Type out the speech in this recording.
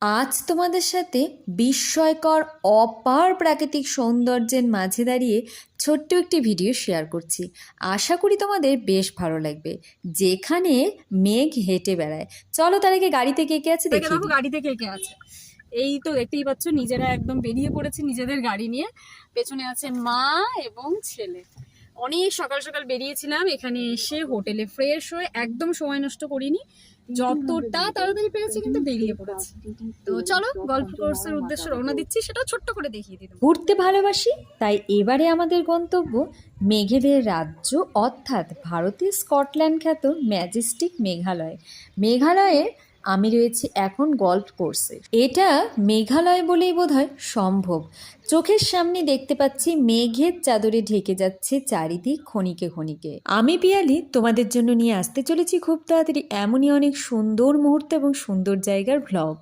আজ তোমাদের সাথে বিস্ময়কর অপার প্রাকৃতিক সৌন্দর্যের মাঝে দাঁড়িয়ে ছোট্ট একটি ভিডিও শেয়ার করছি। আশা করি তোমাদের বেশ ভালো লাগবে। যেখানে মেঘ হেঁটে বেড়ায়, চলো তার আগে গাড়িতে কে কে আছে দেখি। দেখো গাড়িতে কে কে আছে, এই তো দেখতেই পাচ্ছ, নিজেরা একদম বেরিয়ে পড়েছে নিজেদের গাড়ি নিয়ে। পেছনে আছে মা এবং ছেলে। অনেক সকাল সকাল বেরিয়েছিলাম, এখানে এসে হোটেলে ফ্রেশ হয়ে একদম সময় নষ্ট করিনি, যতটা তাড়াতাড়ি পেরেছি কিন্তু বেরিয়ে পড়েছি। তো চলো গল্ফ কোর্সের উদ্দেশ্যে রওনা দিচ্ছি, সেটা ছোট্ট করে দেখিয়ে দিই। ঘুরতে ভালোবাসি, তাই এবারে আমাদের গন্তব্য মেঘেদের রাজ্য, অর্থাৎ ভারতের স্কটল্যান্ড খ্যাত ম্যাজেস্টিক মেঘালয়। মেঘালয়ের আমি রয়েছি এখন গল্ফ কোর্সে। এটা মেঘালয় বলেই বোধহয় সম্ভব। চোখের সামনে দেখতে পাচ্ছি মেঘের চাদরে ঢেকে যাচ্ছে চারিদিক ক্ষণিকে ক্ষণিকে। আমি পিয়ালি তোমাদের জন্য নিয়ে আসতে চলেছি খুব তাড়াতাড়ি এমনই অনেক সুন্দর মুহূর্ত এবং সুন্দর জায়গার ভ্লগ।